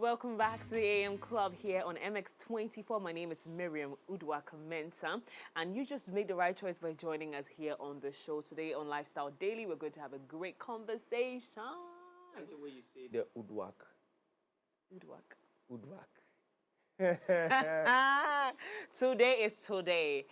welcome back to the AM Club here on MX24. My name is Miriam Udwa-Kamenta, and you just made the right choice by joining us here on the show today on Lifestyle Daily. We're going to have a great conversation. I like the way you say the Udwak. Udwak. Today is today.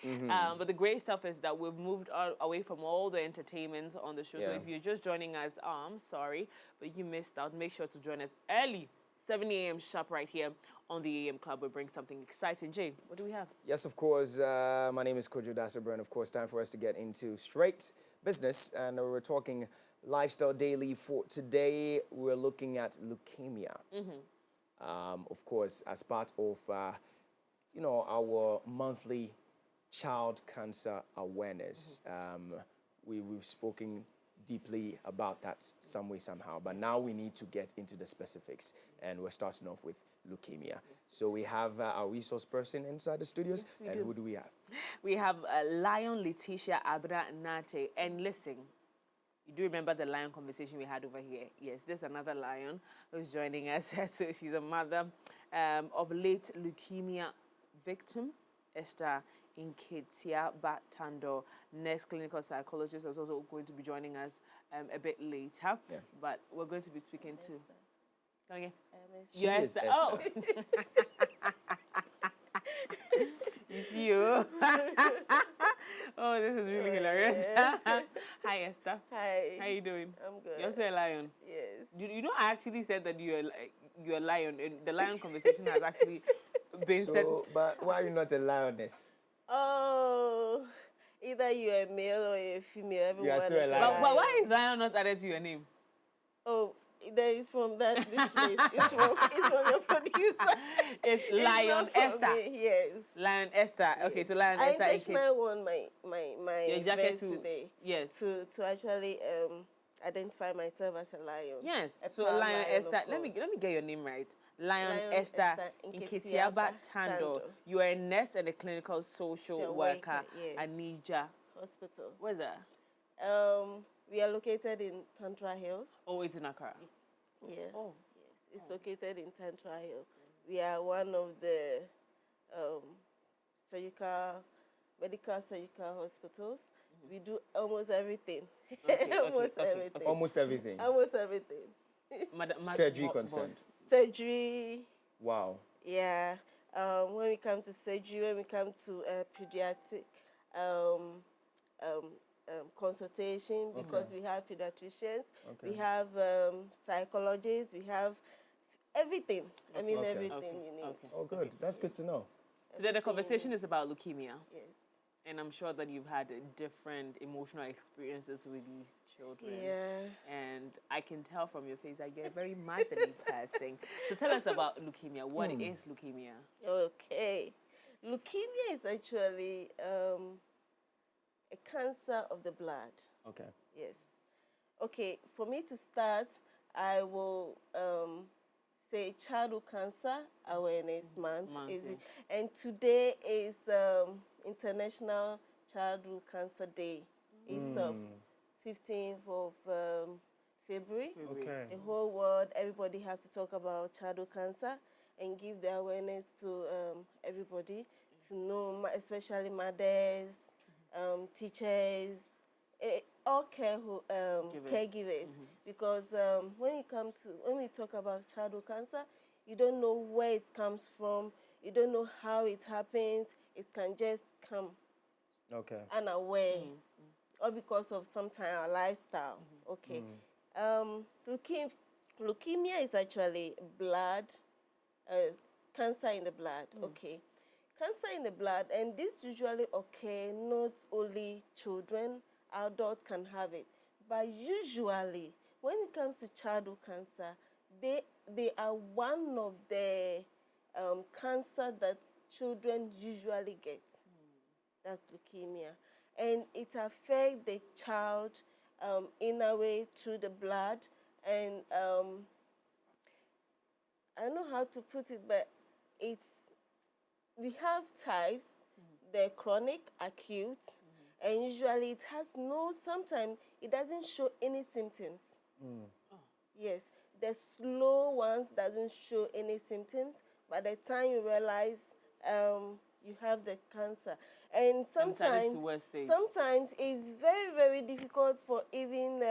But the great stuff is that we've moved away from all the entertainment on the show. So if you're just joining us, I'm sorry, but you missed out. Make sure to join us early, 7 a.m. sharp right here on the AM Club. We'll bring something exciting. Jay, what do we have? Yes, of course. My name is Kojo Daasebre, and of course, time for us to get into straight business. And we're talking Lifestyle Daily for today. We're looking at leukemia. Of course, as part of, our monthly child cancer awareness. We've spoken deeply about that some way, somehow. But now we need to get into the specifics. And we're starting off with leukemia. So we have our resource person inside the studios. Yes, and who do we have? We have Lion Leticia Nartey. And listen, you do remember the lion conversation we had over here? Yes, there's another lion who's joining us. So she's a mother of late leukemia victim, Esther Tandoh. Next clinical psychologist is also going to be joining us a bit later. Yeah. But we're going to be speaking to... Come again? She is Esther. Oh. It's you. Oh, this is really hilarious. Hi, Esther. Hi. How you doing? I'm good. You're also a lion. Yes. You know, I actually said that you're a lion. And the lion conversation has actually been said. But why are you not a lioness? Oh, either you're a male or you're a female. Everyone You are still a is lion. But why is lion not added to your name? Oh, that is from this place. It's from your producer. It's It's Lion not from Esther. me, yes. Lion Esther. Okay, so Lion I Esther. intentionally worn my Your jacket vest too. today. Yes. To actually identify myself as a lion. Yes. A So proud Lion lion, Esther. of Let me course. get your name right. Lion Lion Esther Esther Tandoh. Tandoh. You are a nurse and a clinical social worker. Yes. Aneeja. Hospital. Where's that? We are located in Tantra Hills. Oh, it's in Accra. Yeah. Oh. Yes, it's located in Tantra Hill. We are one of the medical surgical hospitals. We do almost everything. Almost everything. Almost everything. Almost everything. Surgery concerned. Surgery. Wow. Yeah. When we come to surgery, when we come to pediatric consultation, because we have pediatricians, we have psychologists, we have everything. I mean, everything you need. Oh, good. That's good to know. Today the conversation is about leukemia. Yes. And I'm sure that you've had different emotional experiences with these children. Yeah. And I can tell from your face that you're a very motherly person. So tell us about leukemia. What is leukemia? Okay. Leukemia is actually a cancer of the blood. Okay. Yes. Okay, for me to start, I will say Childhood Cancer Awareness Month. And today is International Childhood Cancer Day. It's 15th of February. Okay. The whole world, everybody has to talk about childhood cancer and give the awareness to everybody to know, especially mothers, teachers, all caregivers. Because when we talk about childhood cancer, you don't know where it comes from, you don't know how it happens, it can just come unaware, or because of sometimes our lifestyle. Okay. Leukemia is actually blood, cancer in the blood. Okay. Cancer in the blood, and this usually occurs not only children, adults can have it, but usually when it comes to childhood cancer, they are one of the cancer that children usually get. That's leukemia, and it affects the child in a way through the blood, and I don't know how to put it, but we have types, the chronic, acute, and usually it has sometimes it doesn't show any symptoms. Yes, the slow ones doesn't show any symptoms. By the time you realize you have the cancer, and sometimes it's very, very difficult for even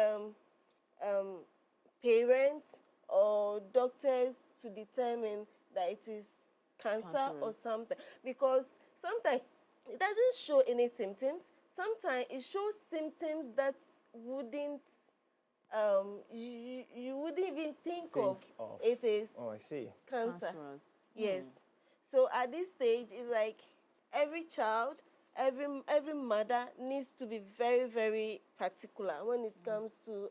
parents or doctors to determine that it is cancer or something, because sometimes it doesn't show any symptoms. Sometimes it shows symptoms that wouldn't you wouldn't even think of it is cancer. Yes. So at this stage, it's like every child, every mother needs to be very, very particular when it comes to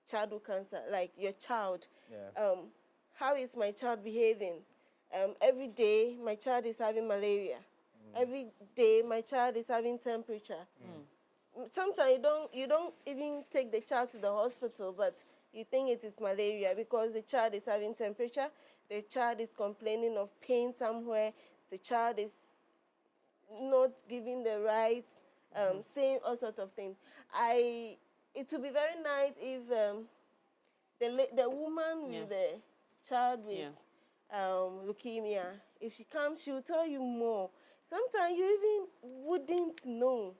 childhood cancer. Like your child, how is my child behaving? Every day, my child is having malaria. Every day, my child is having temperature. Sometimes you don't even take the child to the hospital, but you think it is malaria because the child is having temperature, the child is complaining of pain somewhere, the child is not giving the right, saying all sorts of things. It would be very nice if the woman with the child with leukemia, if she comes, she will tell you more. Sometimes you even wouldn't know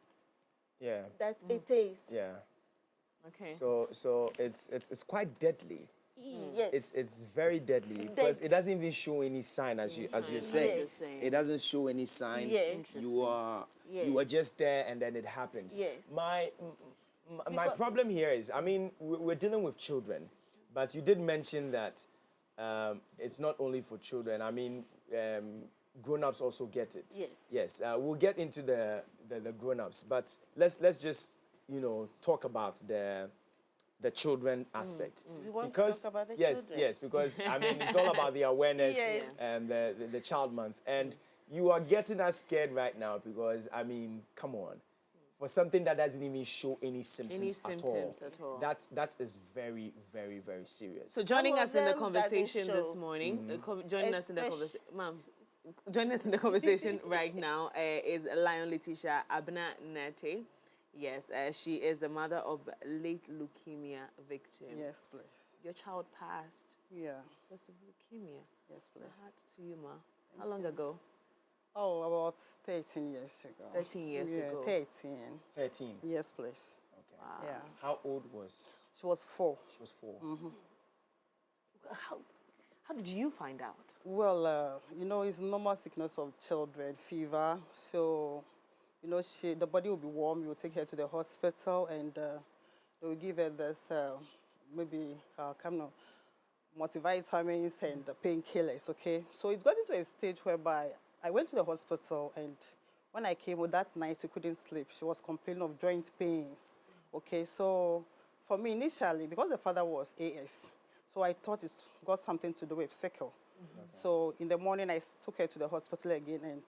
that it is. Yeah. Okay. So it's quite deadly. Yes. It's very deadly because it doesn't even show any sign, as you're saying. Yes. It doesn't show any sign. Yes. You are just there and then it happens. Yes. My problem here is, I mean, we're dealing with children, but you did mention that it's not only for children. I mean, grown-ups also get it. Yes. Yes. We'll get into the grown-ups, but let's just talk about the children aspect. We want to talk about the children. Yes, because I mean it's all about the awareness and the Child Month, and you are getting us scared right now because I mean, come on, for something that doesn't even show any symptoms at all. That is very, very, very serious. So joining us in the conversation this morning, joining us in the conversation, ma'am. Joining us in the conversation right now is Lion Leticia Nartey. Yes, she is the mother of late leukemia victim. Yes, please. Your child passed. Yeah. Because of leukemia. Yes, please. My heart to you, ma. How long ago? Oh, about 13 years ago. 13 years ago. 13. 13. Yes, please. Okay. Wow. Yeah. How old was? She was 4. She was 4. How did you find out? Well, it's normal sickness of children, fever. So, the body will be warm. You will take her to the hospital, and they will give her this multivitamins and painkillers. Okay. So it got into a stage whereby I went to the hospital, and when I came that night, we couldn't sleep. She was complaining of joint pains. Okay. So for me initially, because the father was AS, so I thought it got something to do with sickle. Okay. So in the morning, I took her to the hospital again and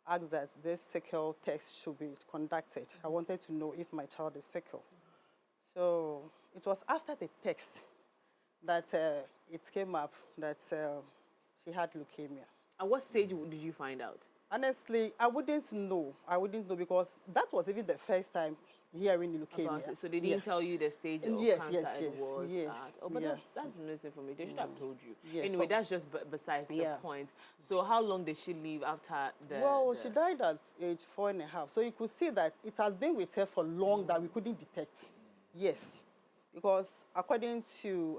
asked that this sickle test should be conducted. I wanted to know if my child is sickle. So it was after the test that it came up that she had leukemia. At what stage did you find out? Honestly, I wouldn't know. Because that was even the first time hearing leukemia. So they didn't tell you the stage of cancer it was at? Oh, but that's missing for me. They should have told you. Yeah, anyway, that's just besides the point. So how long did she live after she died at age 4.5. So you could see that it has been with her for long that we couldn't detect. Yes. Because according to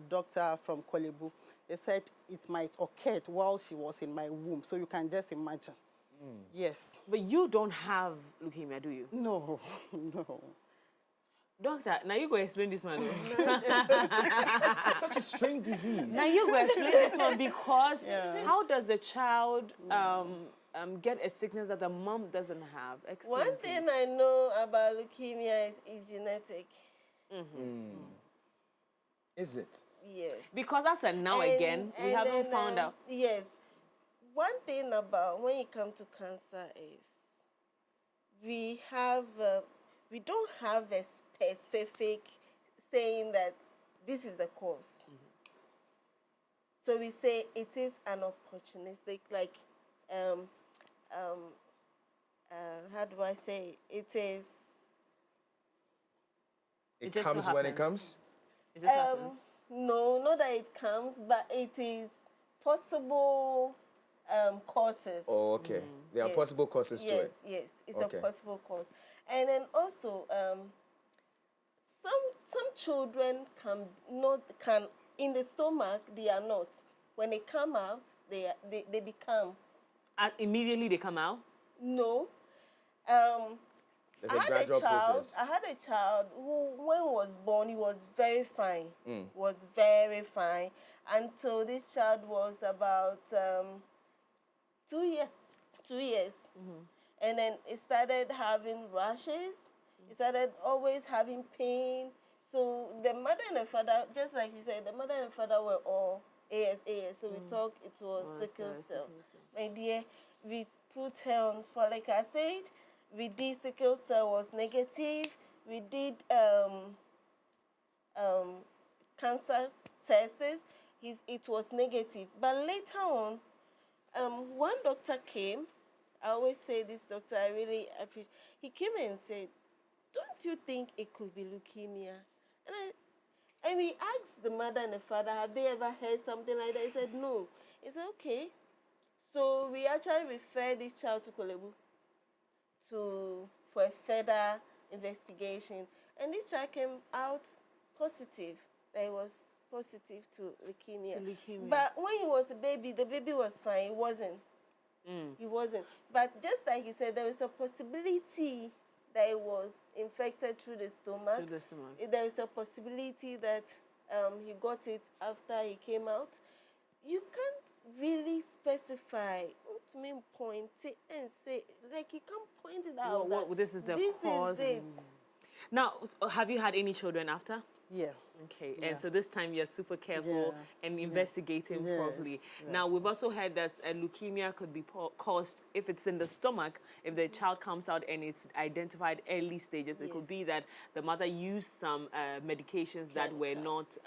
doctor from Kolebu, they said it might occur while she was in my womb. So you can just imagine. Yes. But you don't have leukemia, do you? No. Doctor, now you go explain this one. It's such a strange disease. Now you go explain this one because how does the child get a sickness that the mom doesn't have? Explain, One thing I know about leukemia is genetic. Is it? Yes. Because that's a again. We haven't found out. Yes. One thing about when it comes to cancer is we don't have a specific saying that this is the cause. So we say it is an opportunistic, like how do I say it is it comes when it comes? It just happens. No, not that it comes, but it is possible causes. Oh, okay. There are possible causes to it. Yes, it's Okay. a possible cause. And then also, some children can in the stomach they are not. When they come out, they become. Immediately they come out? No. There's a gradual process. I had a child who, when he was born, he was very fine. Was very fine until this child was about 2 years. 2 years. And then it started having rashes. It started always having pain. So the mother and the father, just like you said, the mother and the father were all AS. So we thought it was sickle cell. My dear, we put her on folic acid. We did sickle cell was negative. We did cancer tests. It was negative. But later on, one doctor came. I always say this doctor, I really appreciate. He came and said, "Don't you think it could be leukemia?" And we asked the mother and the father, have they ever heard something like that? He said, no. He said, okay. So we actually referred this child to Kolebu for a further investigation. And this child came out positive. That he was positive to leukemia. But when he was a baby, the baby was fine. He wasn't. He wasn't. But just like he said, there is a possibility that it was infected through the stomach. There is a possibility that he got it after he came out. You can't really specify, to me, point it and say, like you can't point it out. Well, this is the cause. Is it. Now, have you had any children after? Yeah. Okay, and so this time you're super careful and investigating properly. Now, we've also heard that leukemia could be caused if it's in the stomach, if the child comes out and it's identified early stages. It could be that the mother used some medications that were not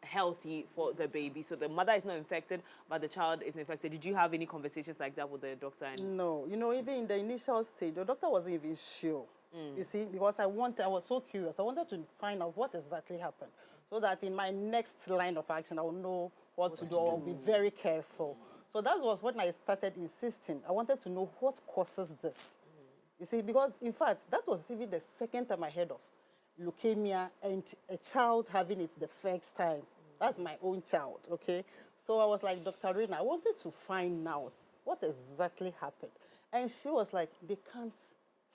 healthy for the baby. So the mother is not infected, but the child is infected. Did you have any conversations like that with the doctor? No, even in the initial stage, the doctor wasn't even sure. You see, because I was so curious. I wanted to find out what exactly happened so that in my next line of action, I will know what to do. I'll be very careful. So that was when I started insisting. I wanted to know what causes this. You see, because in fact, that was even the second time I heard of leukemia and a child having it the first time. That's my own child, okay? So I was like, Dr. Rina, I wanted to find out what exactly happened. And she was like, they can't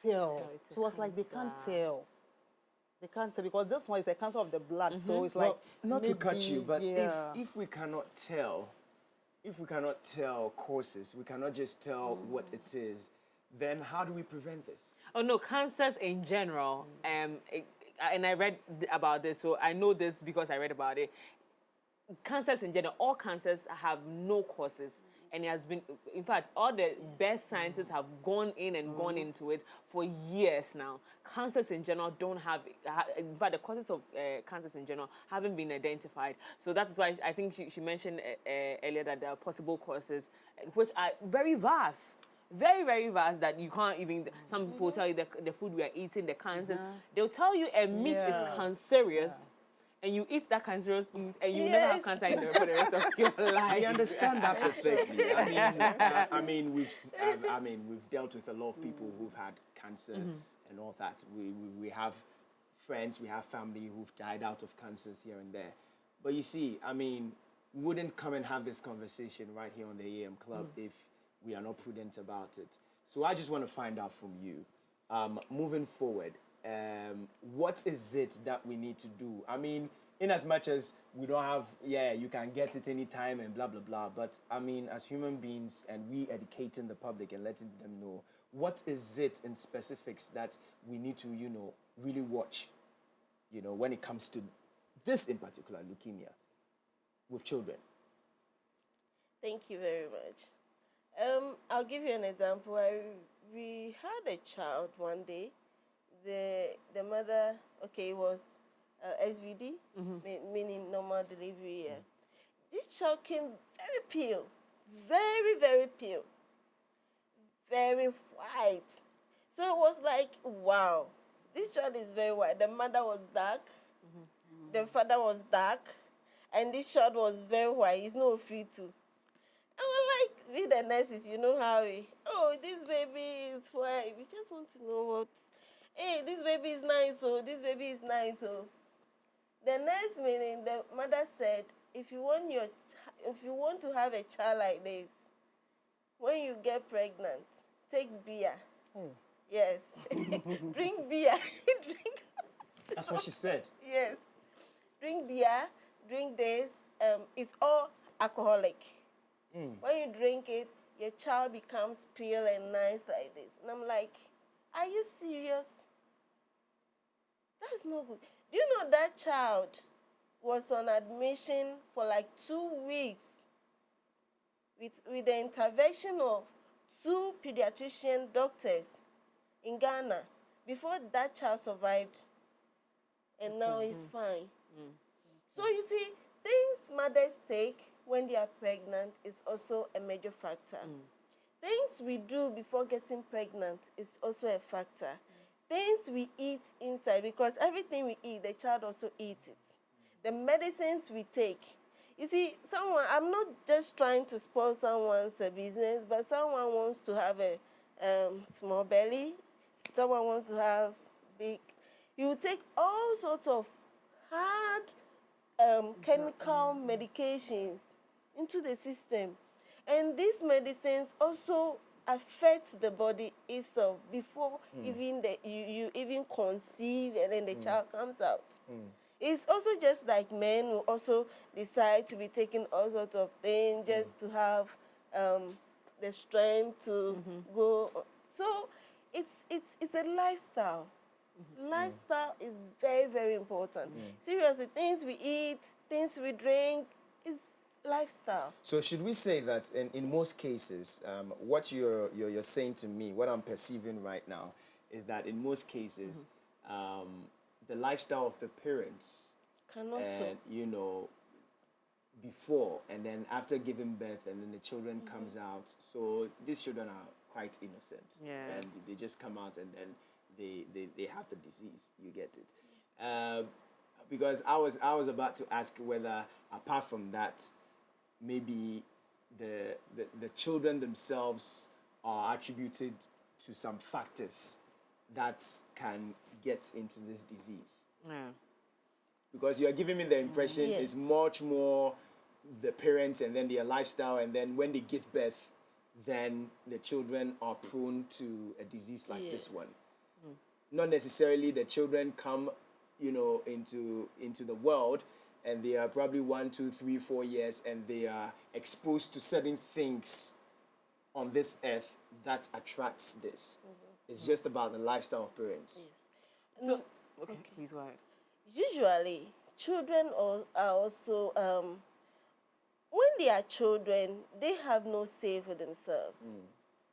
tell. She was like, they can't tell. They can't tell because this one is a cancer of the blood. So it's like, not to cut you, but if we cannot tell, causes, we cannot just tell what it is, then how do we prevent this? Oh no, cancers in general. And I read about this, so I know this because I read about it. Cancers in general, all cancers have no causes. And it has been, in fact, all the best scientists have gone in and gone into it for years now. Cancers in general don't have, in fact, the causes of cancers in general haven't been identified. So that's why I think she mentioned earlier that there are possible causes, which are very vast. Very, very vast that you can't even, some people tell you the food we are eating, the cancers. They'll tell you a meat is cancerous. And you eat that cancerous meat, and you never have cancer for the rest of your life. We understand that perfectly. We've dealt with a lot of people who've had cancer and all that. We have friends, we have family who've died out of cancers here and there. But you see, we wouldn't come and have this conversation right here on the AM Club if we are not prudent about it. So I just want to find out from you, moving forward, what is it that we need to do? In as much as we don't have, you can get it anytime and blah, blah, blah. But as human beings and we educating the public and letting them know, what is it in specifics that we need to, really watch, when it comes to this in particular, leukemia, with children? Thank you very much. I'll give you an example. We had a child one day. The mother, it was SVD, meaning normal delivery. This child came very pale, very, very pale, very white. So it was like, wow, this child is very white. The mother was dark, The father was dark, and this child was very white. He's not free to. And we're like, we the nurses, you know how this baby is white. We just want to know what. Hey, this baby is nice, this baby is nice, The next minute, the mother said, if you want to have a child like this, when you get pregnant, take beer. Oh. Yes. Drink beer. Drink. That's what she said. Yes. Drink beer, drink this. It's all alcoholic. When you drink it, your child becomes pale and nice like this. And I'm like, are you serious? That's not good. Do you know that child was on admission for like 2 weeks with the intervention of 2 pediatrician doctors in Ghana before that child survived, and now he's fine. So you see, things mothers take when they are pregnant is also a major factor. Things we do before getting pregnant is also a factor. Things we eat inside, because everything we eat, the child also eats it. The medicines we take. You see, I'm not just trying to spoil someone's business, but someone wants to have a small belly, someone wants to have big. You take all sorts of hard chemical medications into the system. And these medicines also affect the body itself before even you even conceive, and then the child comes out. It's also just like men who also decide to be taking all sorts of things just to have the strength to go. So it's a lifestyle. Lifestyle is very, very important. Seriously, things we eat, things we drink is lifestyle. So should we say that in most cases, what you're saying to me, what I'm perceiving right now, is that in most cases, the lifestyle of the parents Can also, before and then after giving birth, and then the children comes out. So these children are quite innocent, and they just come out, and then they have the disease. You get it? Because I was about to ask whether, apart from that, maybe the children themselves are attributed to some factors that can get into this disease. Because you are giving me the impression it's much more the parents and then their lifestyle, and then when they give birth, then the children are prone to a disease like this one. Not necessarily the children come, into the world, and they are probably 1, 2, 3, 4 years, and they are exposed to certain things on this earth that attracts this. It's just about the lifestyle of parents. So, okay, please go ahead. Usually, children are also, when they are children, they have no say for themselves.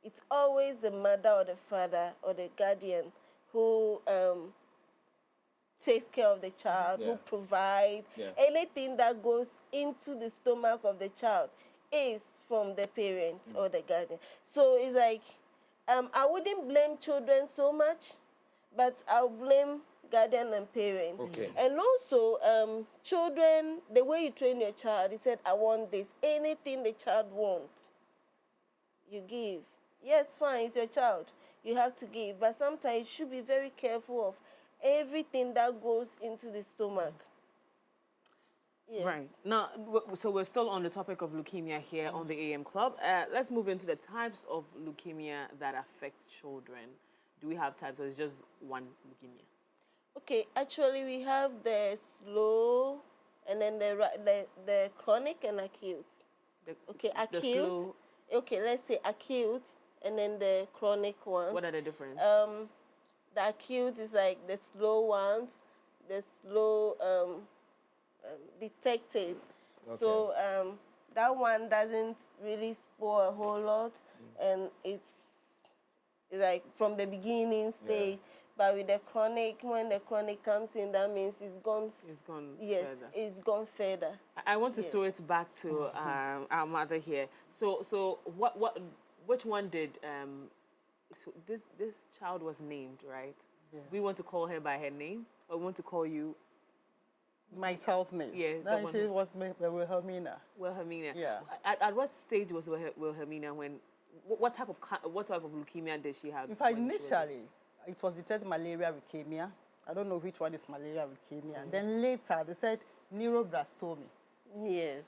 It's always the mother or the father or the guardian who takes care of the child, who provides. Anything that goes into the stomach of the child is from the parents or the guardian. So it's like, I wouldn't blame children so much, but I'll blame guardian and parents. Okay. And also, children, the way you train your child, he said, I want this. Anything the child wants, you give. Yes, fine, it's your child. You have to give. But sometimes you should be very careful of everything that goes into the stomach. Yes. Right. Now, so we're still on the topic of leukemia here on the AM Club. Let's move into the types of leukemia that affect children. Do we have types, or is it just one leukemia? Okay, actually we have the slow, and then the chronic and acute. Acute. Okay, let's say acute, and then the chronic ones. What are the difference? The acute is like the slow ones, the slow detected. Okay. So that one doesn't really spoil a whole lot, and it's like from the beginning stage. But with the chronic, when the chronic comes in, that means it's gone. It's gone. Yes, further. It's gone further. I want to throw it back to our mother here. So which one did? So this child was named, right? Yeah. We want to call her by her name, or we want to call you My child's name. Yeah, No, she was Wilhelmina. Wilhelmina. Yeah. At what stage was Wilhelmina when? What type of leukemia did she have? In fact, initially, it was detected malaria leukemia. I don't know which one is malaria leukemia. Then later, they said neuroblastomy. Yes.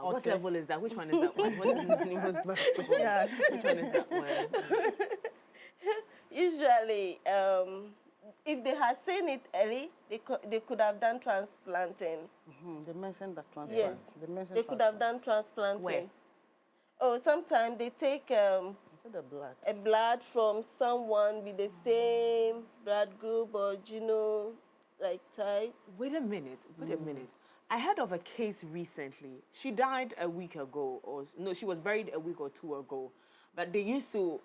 What level is that? Which one is that one? What is neuroblastoma? Yeah. Which one is that one? Usually, if they had seen it early, they could have done transplanting. They mentioned that transplant. Yes. They could have done transplanting. Where? Oh, sometimes they take The blood. a blood from someone with the same blood group or like type. Wait a minute. Wait a minute. I heard of a case recently. She died a week ago, or no, she was buried a week or two ago. But they used to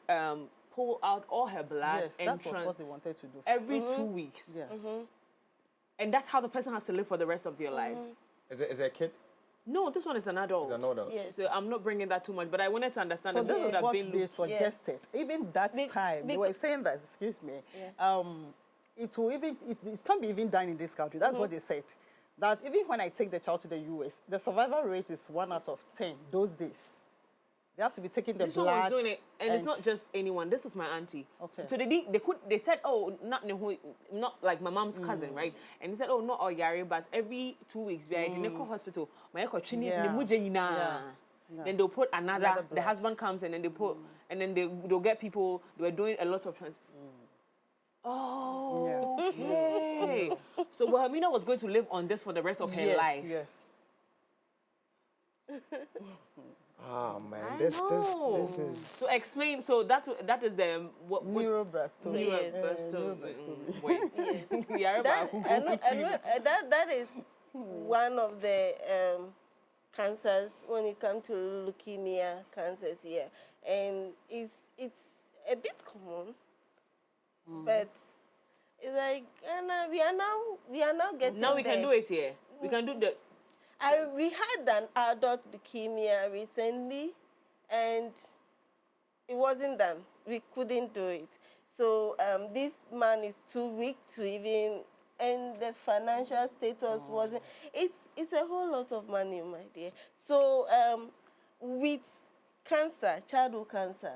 pull out all her blood Yes, and that's what they wanted to do. every 2 weeks. Yeah. And that's how the person has to live for the rest of their lives. Is it a kid? No, this one is an adult. It's an adult. Yes. So I'm not bringing that too much, but I wanted to understand So that this is would what have been they suggested. Even that time, they were saying that, excuse me, it will even, it can't be even done in this country. That's what they said. That even when I take the child to the US, the survival rate is 1 out of 10 those days. They have to be taking the this one blood. was doing it, and it's not just anyone. This was my auntie. Okay. So they said, oh, not like my mom's cousin, right? And they said, oh, not all Yari, but every 2 weeks, we are in the hospital. Yeah. Then they'll put another. The blood. husband comes and then they put, and then they'll get people. They were doing a lot of trans. Oh, okay. So Wilhelmina was going to live on this for the rest of her life. Yes. Oh man, I this know. is. So explain. So that is the Neuroblastoma. Yes. Neuroblastoma. That is one of the cancers when it comes to leukemia cancers here, and it's a bit common, but it's like we are now getting Now we there. can do it here. We can do the. We had an adult leukemia recently, and it wasn't done. We couldn't do it. So this man is too weak to even, and the financial status wasn't. It's a whole lot of money, my dear. So with cancer, childhood cancer,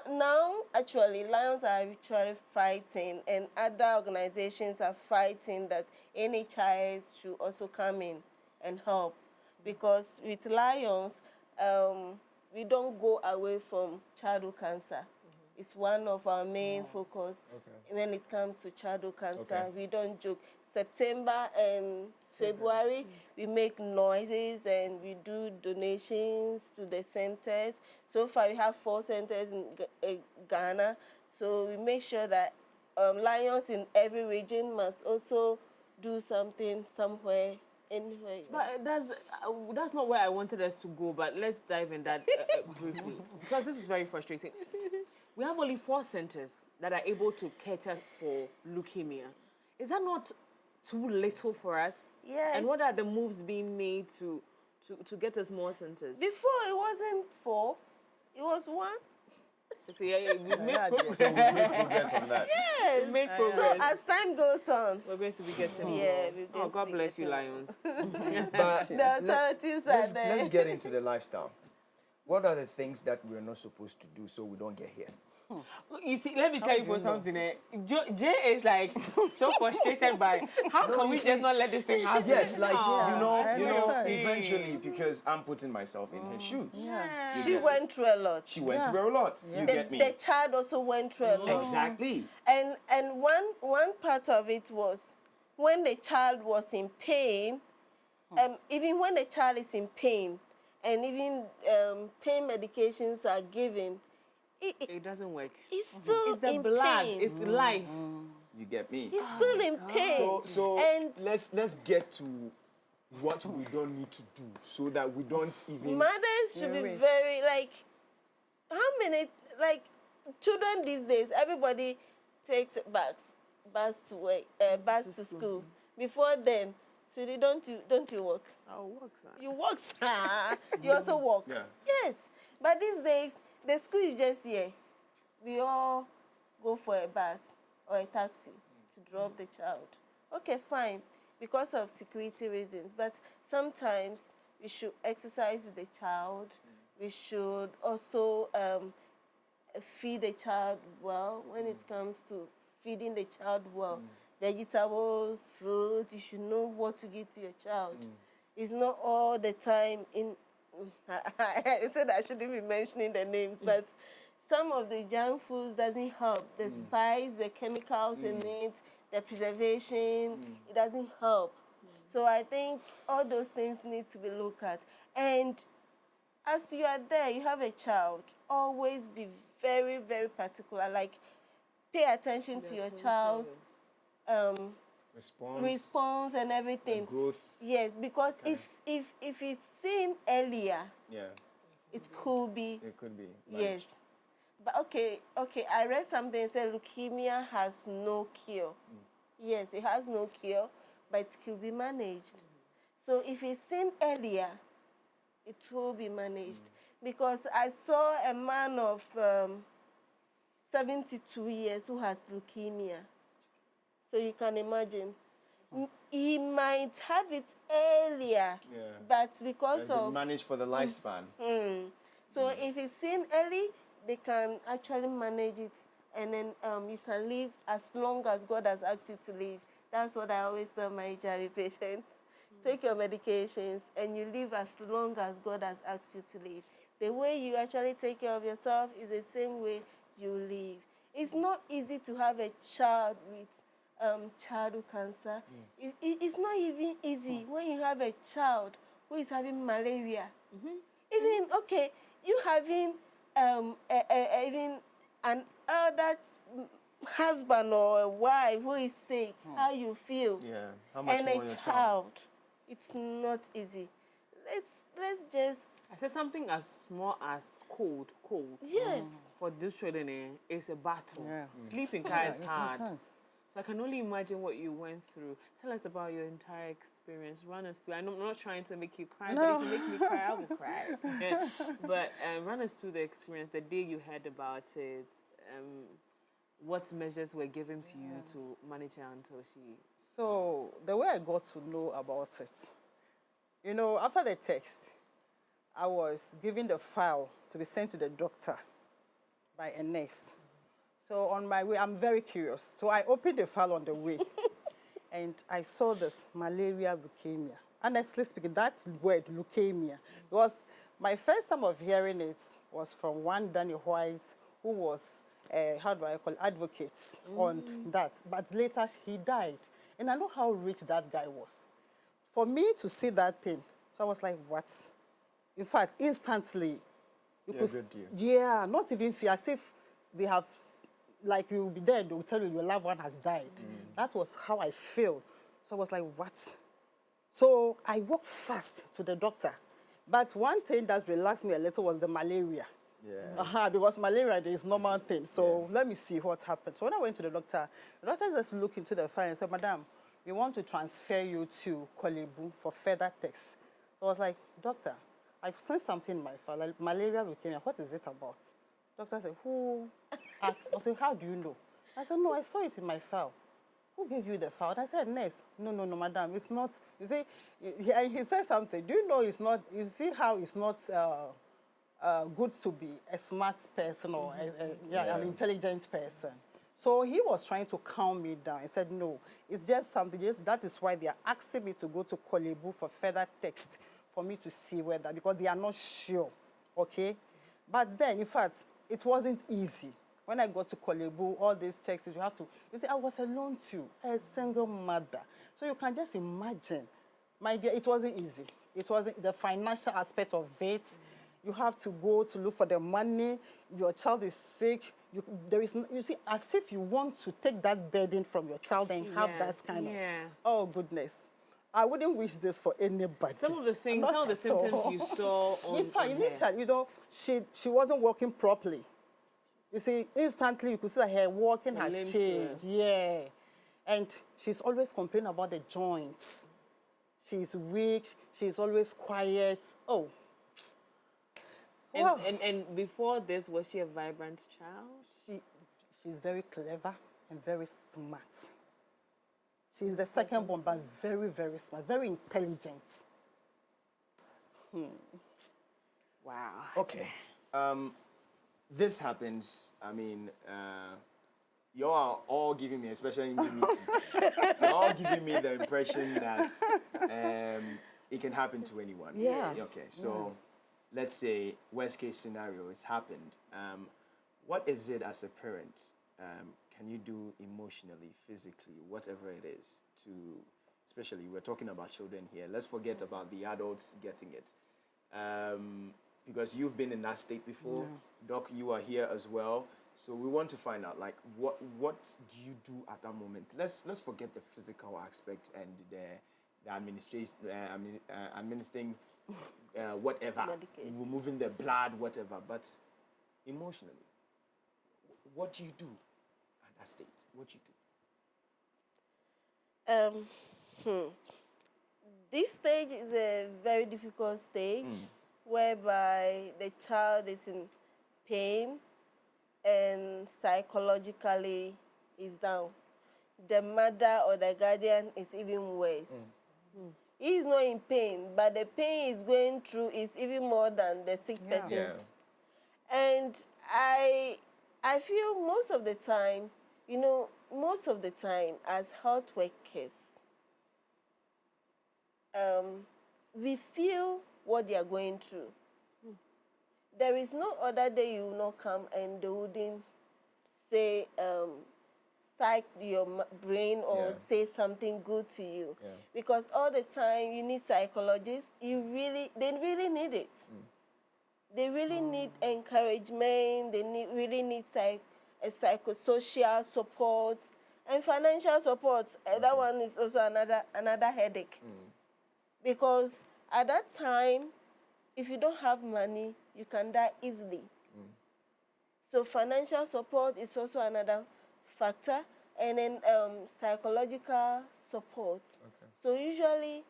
now actually Lions are actually fighting, and other organizations are fighting that NHIS should also come in and help, because with Lions, we don't go away from childhood cancer. It's one of our main focus when it comes to childhood cancer. We don't joke. September and February, we make noises and we do donations to the centers. So far, we have 4 centers in Ghana. So we make sure that Lions in every region must also do something somewhere. Anyway. But that's not where I wanted us to go, but let's dive in that briefly, because this is very frustrating. We have only 4 centers that are able to cater for leukemia. Is that not too little for us? Yes. And what are the moves being made to get us more centers? Before, it wasn't 4, it was 1. So we've made progress. So we made progress on that. Yes. We've made progress. So as time goes on, We're going to be getting more. yeah, we're going Oh, God to be bless you, getting Lions. But The authorities are there. let's get into the lifestyle. What are the things that we're not supposed to do so we don't get here? You see, let me tell you for something. Jay is like so frustrated by how can we just not let this thing happen? Yes, like Oh, you know, understand. eventually, because I'm putting myself in her shoes. Yeah. She went through a lot. She went through a lot. You get me? The child also went through a lot. Exactly. And one part of it was when the child was in pain, even when the child is in pain, and even pain medications are given, It doesn't work. he's still It's the in blood. pain. It's life. You get me? He's still in pain. So and let's get to what we don't need to do so that we don't even. mothers should be very how many children these days? Everybody takes bus to work, bus to school. Before then, so they don't you work? Oh, works. You work, sir. You also work. Yeah. Yes, but these days the school is just here. We all go for a bus or a taxi to drop the child. Okay, fine. because of security reasons. But sometimes we should exercise with the child. We should also feed the child well when it comes to feeding the child well. Vegetables, fruit, you should know what to give to your child. It's not all the time in... I said I shouldn't be mentioning the names, but some of the junk foods doesn't help. The spice, the chemicals in it, the preservation, it doesn't help. So I think all those things need to be looked at. And as you are there, you have a child, always be very, very particular. Like, pay attention to your child's response and everything. Growth. Yes, because if it's seen earlier, it could be. It could be. Yes. But okay, I read something that said leukemia has no cure. Yes, it has no cure, but it could be managed. So if it's seen earlier, it will be managed. Because I saw a man of 72 years who has leukemia. So you can imagine. He might have it earlier, but because of... managed for the lifespan. So if it's seen early, they can actually manage it, and then you can live as long as God has asked you to live. That's what I always tell my HIV patients. Take your medications, and you live as long as God has asked you to live. The way you actually take care of yourself is the same way you live. It's not easy to have a child with childhood cancer. It's not even easy when you have a child who is having malaria. Even, okay, you having even an elder husband or a wife who is sick, how you feel. How much and more a your child, it's not easy. Let's just... I said something as small as cold. Yes. For these children, it's a battle. Sleeping is hard. So I can only imagine what you went through. Tell us about your entire experience. Run us through. I'm not trying to make you cry, but if you make me cry, I will cry. But run us through the experience, the day you heard about it, what measures were given to you to manage her until she... So the way I got to know about it, you know, after the text, I was given the file to be sent to the doctor by a nurse. So on my way, I'm very curious. So I opened the file on the way, and I saw this malaria leukemia. Honestly speaking, that word, leukemia, was my first time of hearing it was from one Danny White, who was, how do I call it, advocate on that. But later, he died. And I know how rich that guy was. For me to see that thing, so I was like, what? In fact, instantly, you could, not even fear, as if they have, like you will be there, they will tell you your loved one has died. That was how I feel. So I was like, what? So I walked fast to the doctor. But one thing that relaxed me a little was the malaria. Because malaria is a normal thing. So let me see what happened. So when I went to the doctor just looked into the file and said, Madam, we want to transfer you to Kolebu for further tests. So I was like, Doctor, I've seen something in my file, like malaria leukemia. What is it about? Doctor said, who asked? I said, how do you know? I said, no, I saw it in my file. Who gave you the file? I said, nurse. No, madam, it's not. You see, he said something. Do you know it's not, you see how it's not good to be a smart person or an intelligent person. So he was trying to calm me down. He said, no, it's just something. That is why they are asking me to go to Kolebu for further tests for me to see whether, because they are not sure, okay? But then, in fact, it wasn't easy. When I got to Kolebu, all these texts, you have to, you see, I was alone too, a single mother. So you can just imagine, my dear, it wasn't easy. It wasn't the financial aspect of it. You have to go to look for the money. Your child is sick. You see, as if you want to take that burden from your child and have that kind of, oh goodness. I wouldn't wish this for anybody. Some of the things, some of the symptoms you saw on in fact, initially, you know, she wasn't working properly. You see, instantly you could see that her walking has changed. And she's always complaining about the joints. She's weak. She's always quiet. Oh. And before this, was she a vibrant child? She's very clever and very smart. She's the second born, but very, very smart, very intelligent. Wow. Okay. This happens, I mean, you are all giving me, especially me, you're all giving me the impression that it can happen to anyone. Yeah. Okay, so let's say worst case scenario has happened. What is it as a parent? Can you do emotionally, physically, whatever it is to, especially we're talking about children here. Let's forget about the adults getting it. Because you've been in that state before. Doc, you are here as well. So we want to find out, like, what do you do at that moment? Let's forget the physical aspect and the administration, administering whatever, Medication. removing the blood, whatever. But emotionally, what do you do at that state? What do you do? This stage is a very difficult stage whereby the child is in pain and psychologically is down. The mother or the guardian is even worse. He is not in pain, but the pain he's going through is even more than the sick person's. Yeah. And I feel most of the time, as health workers, we feel what they are going through. There is no other day you will not come and they wouldn't say, psych your brain or say something good to you. Because all the time you need psychologists, they really need it. They really need encouragement, they really need psychosocial support and financial support. That one is also another headache. Because at that time, if you don't have money, you can die easily. So financial support is also another factor. And then psychological support. So usually,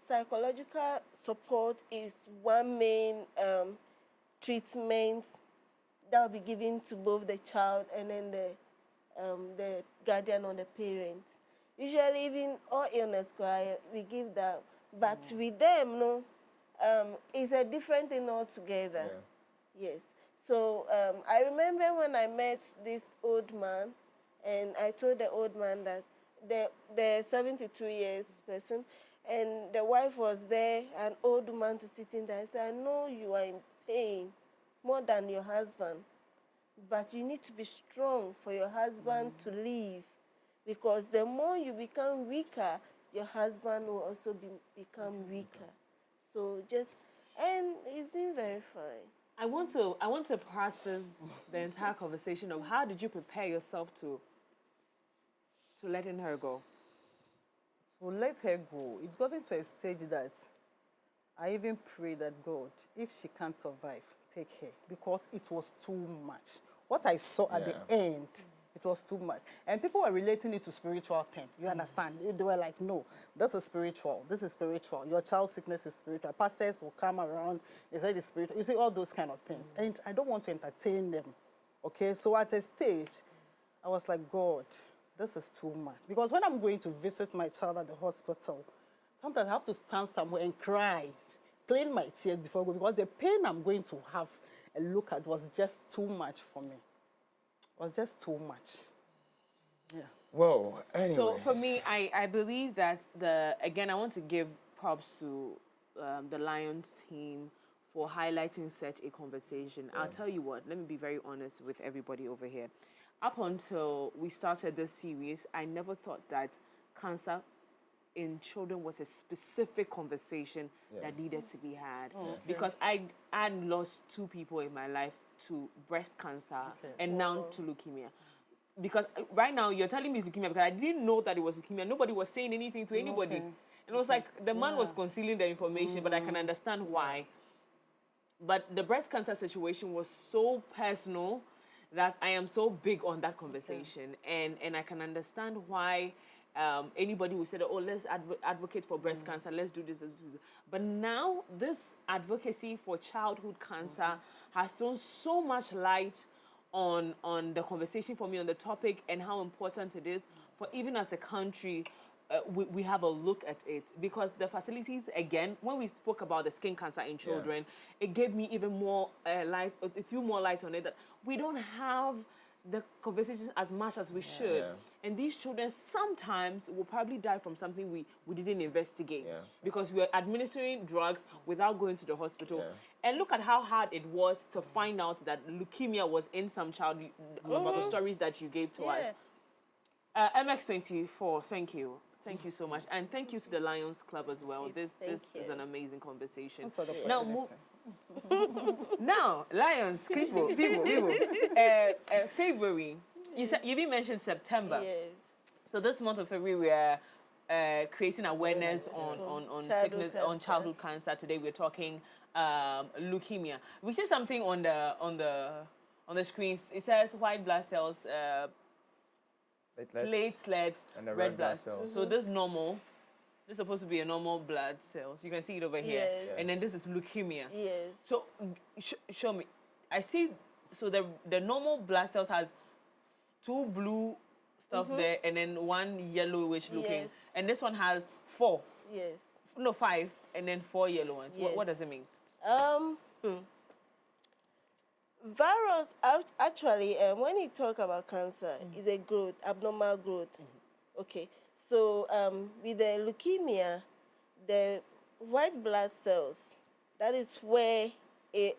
psychological support is one main treatment that will be given to both the child and then the guardian or the parents. Usually, even all illness, we give that. But with them, it's a different thing altogether. Yes. So I remember when I met this old man, and I told the old man that the 72 years person, and the wife was there, an old woman to sit in there. I said, I know you are in pain more than your husband, but you need to be strong for your husband to live, because the more you become weaker, your husband will also become weaker. So and he's doing very fine. I want to process the entire conversation of how did you prepare yourself to letting her go? To let her go, it's gotten to a stage that I even pray that God, if she can't survive, take her, because it was too much. What I saw at the end, it was too much. And people were relating it to spiritual thing. You understand? They were like, no, that's a spiritual. This is spiritual. Your child's sickness is spiritual. Pastors will come around. They say it's spiritual. You see, all those kind of things. And I don't want to entertain them. Okay? So at a stage, I was like, God, this is too much. Because when I'm going to visit my child at the hospital, sometimes I have to stand somewhere and cry, clean my tears before I go, because the pain I'm going to have a look at was just too much for me. It was just too much. Yeah. Whoa, anyways. So for me, I believe that again, I want to give props to the Lions team for highlighting such a conversation. I'll tell you what, let me be very honest with everybody over here. Up until we started this series, I never thought that cancer in children was a specific conversation that needed to be had. Because I lost 2 people in my life to breast cancer and now to leukemia. Because right now you're telling me it's leukemia because I didn't know that it was leukemia. Nobody was saying anything to anybody. And it was like the man was concealing the information, but I can understand why. But the breast cancer situation was so personal that I am so big on that conversation. And I can understand why anybody who said, oh, let's advocate for breast cancer, let's do this, let's do this. But now this advocacy for childhood cancer has thrown so much light on the conversation for me on the topic and how important it is for even as a country we have a look at it, because the facilities, again, when we spoke about the skin cancer in children, it gave me even more light, it threw more light on it, that we don't have the conversations as much as we should. Yeah. And these children sometimes will probably die from something we didn't investigate, because we are administering drugs without going to the hospital. Yeah. And look at how hard it was to find out that leukemia was in some child, about the stories that you gave to us. MX24, thank you. Thank you so much. And thank you to the Lions Club as well. This is an amazing conversation. For the now, Lions, people. February. You even mentioned September. Yes. So this month of February, we are creating awareness on sickness, on childhood cancer. Today we're talking leukemia. We see something on the screens. It says white blood cells, platelets, and the red blood cells. So this normal. This is supposed to be a normal blood cells. You can see it over here. Yes. And then this is leukemia. Yes. So show me. I see. So the normal blood cells has 2 blue stuff there, and then 1 yellowish looking. Yes. And this one has 4. Yes. No, 5, and then 4 yellow ones. Yes. What does it mean? Virus, actually, when you talk about cancer, is a growth, abnormal growth. Okay. So with the leukemia, the white blood cells, that is where it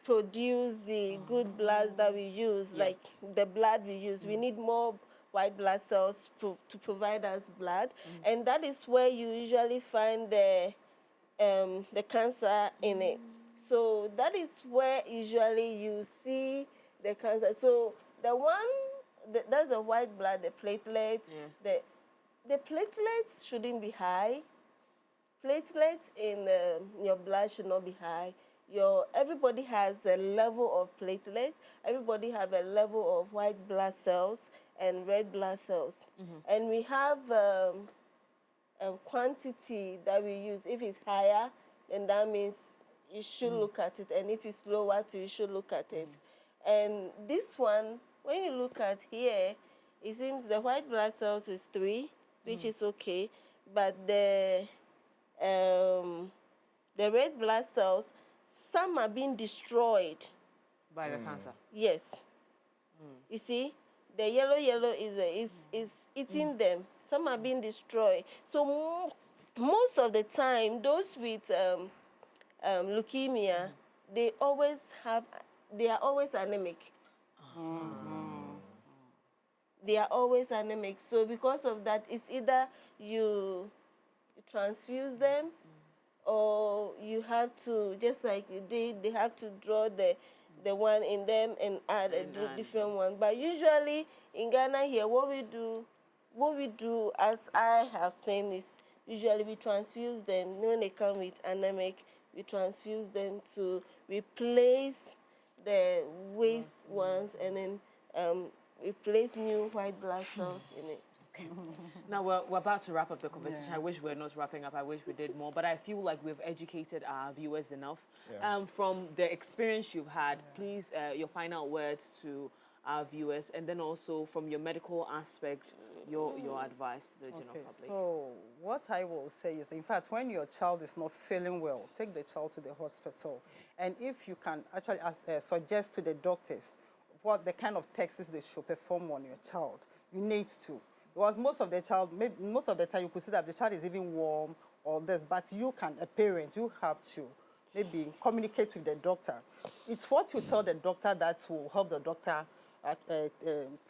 produce the good blood that we use, like the blood we use. We need more white blood cells to provide us blood, and that is where you usually find the cancer in it. So that is where usually you see the cancer. So the one, that's the white blood, the platelets. The platelets shouldn't be high. Platelets in your blood should not be high. Everybody has a level of platelets. Everybody have a level of white blood cells and red blood cells. And we have a quantity that we use. If it's higher, then that means you should look at it. And if it's lower too, you should look at it. And this one, when you look at here, it seems the white blood cells is 3, which is okay. But the red blood cells, some are being destroyed by the cancer. Yes. You see, the yellow is eating them. Some are being destroyed. So most of the time, those with leukemia, they are always anemic. They are always anemic. So because of that, it's either you transfuse them, or you have to, just like you did, they have to draw the one in them and add a different one. But usually in Ghana here, what we do, as I have seen, is usually we transfuse them. When they come with anemic, we transfuse them to replace the waste ones, and then replace new white blood cells in it. Okay. Now we're about to wrap up the conversation. I wish we were not wrapping up. I wish we did more, but I feel like we've educated our viewers enough. From the experience you've had, please, your final words to our viewers, and then also from your medical aspect, your advice to the general public. So what I will say is, in fact, when your child is not feeling well, take the child to the hospital. And if you can actually suggest to the doctors what the kind of tests they should perform on your child, you need to. Because most of the time you could see that the child is even warm or this, but you can, a parent, you have to maybe communicate with the doctor. It's what you tell the doctor that will help the doctor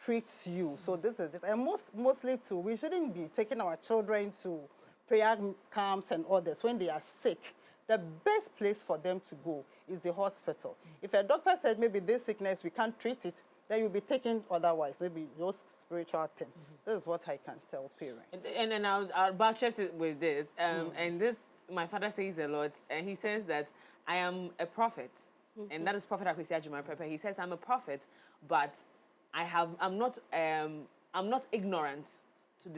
treat you. So this is it. And mostly too, we shouldn't be taking our children to prayer camps and others when they are sick. The best place for them to go is the hospital. If a doctor said maybe this sickness, we can't treat it, then you'll be taken otherwise, maybe your spiritual thing. This is what I can tell parents. And I'll buttress it with this. And this, my father says a lot, and he says that I am a prophet. And that is Prophet Akwesi Ajuma Pepe. He says I'm a prophet, but I'm not ignorant to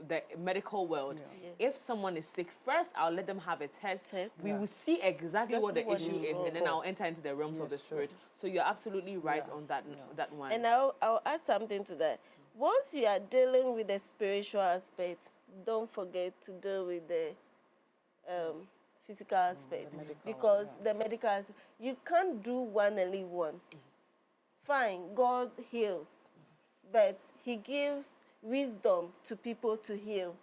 the medical world. If someone is sick, first I'll let them have a test. We will see exactly what the issue is, and then I'll enter into the realms of the spirit. So you're absolutely right on that one. And I'll add something to that. once you are dealing with the spiritual aspect, don't forget to deal with the physical aspect, because the medical aspect, you can't do one and leave one. Fine, God heals, but he gives wisdom to people to heal.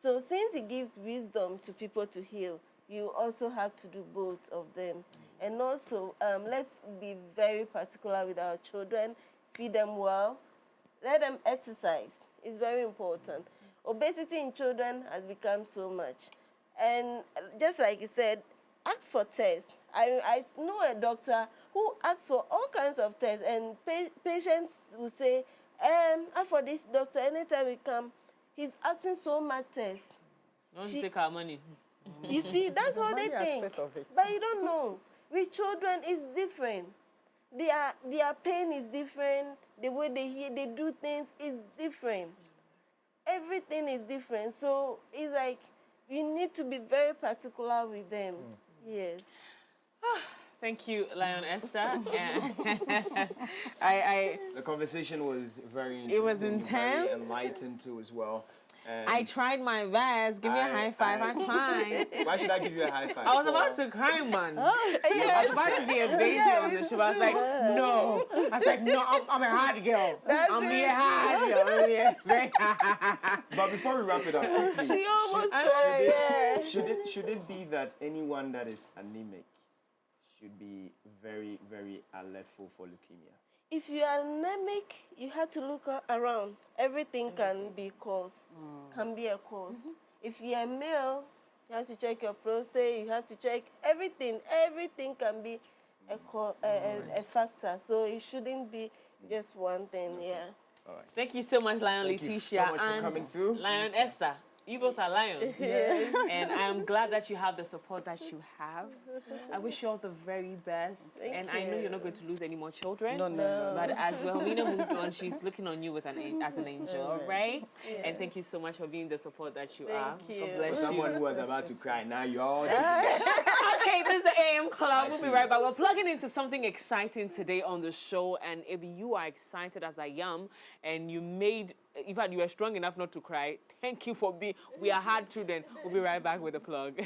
So since he gives wisdom to people to heal, you also have to do both of them. And also, let's be very particular with our children, feed them well, let them exercise. It's very important. Obesity in children has become so much. And just like you said, ask for tests. I know a doctor who asks for all kinds of tests, and patients will say, for this doctor, anytime we come, he's asking so much tests. Don't take our money. You see, that's what they think. But you don't know. With children, it's different. Their pain is different. The way they hear, they do things is different. Everything is different. So it's like you need to be very particular with them. Yes. Thank you, Lion Esther. The conversation was very interesting. It was intense. Very enlightened too as well. And I tried my best. Give me a high five. I tried. Why should I give you a high five? I was about to cry, man. I was about to be a baby on the show. I was like, no. I was like, no, I'm a hard girl. I'm a hard girl. But before we wrap it up, quickly, She almost cried. should it be that anyone that is anemic should be very, very alertful for leukemia? If you are anemic, you have to look around. Everything can be cause, can be a cause. If you are male, you have to check your prostate. You have to check everything. Everything can be a factor. So it shouldn't be just one thing. Yeah. All right. Thank you so much, Lion Thank Leticia, you so much for and coming through. Lion Esther. You both are lions. Yes. And I'm glad that you have the support that you have. I wish you all the very best. Thank I know you. you're not going to lose any more children. No. But as Wilhelmina moved on, she's looking on you with as an angel, all right? Yeah. And thank you so much for being the support that you are. Thank you. God For bless you. someone who was about to cry, now you're all Okay, this is the AM Club. We'll be see. right back. We're plugging into something exciting today on the show. And if you are excited as I am, and you were strong enough not to cry, thank you for being. We are hard children. We'll be right back with the plug.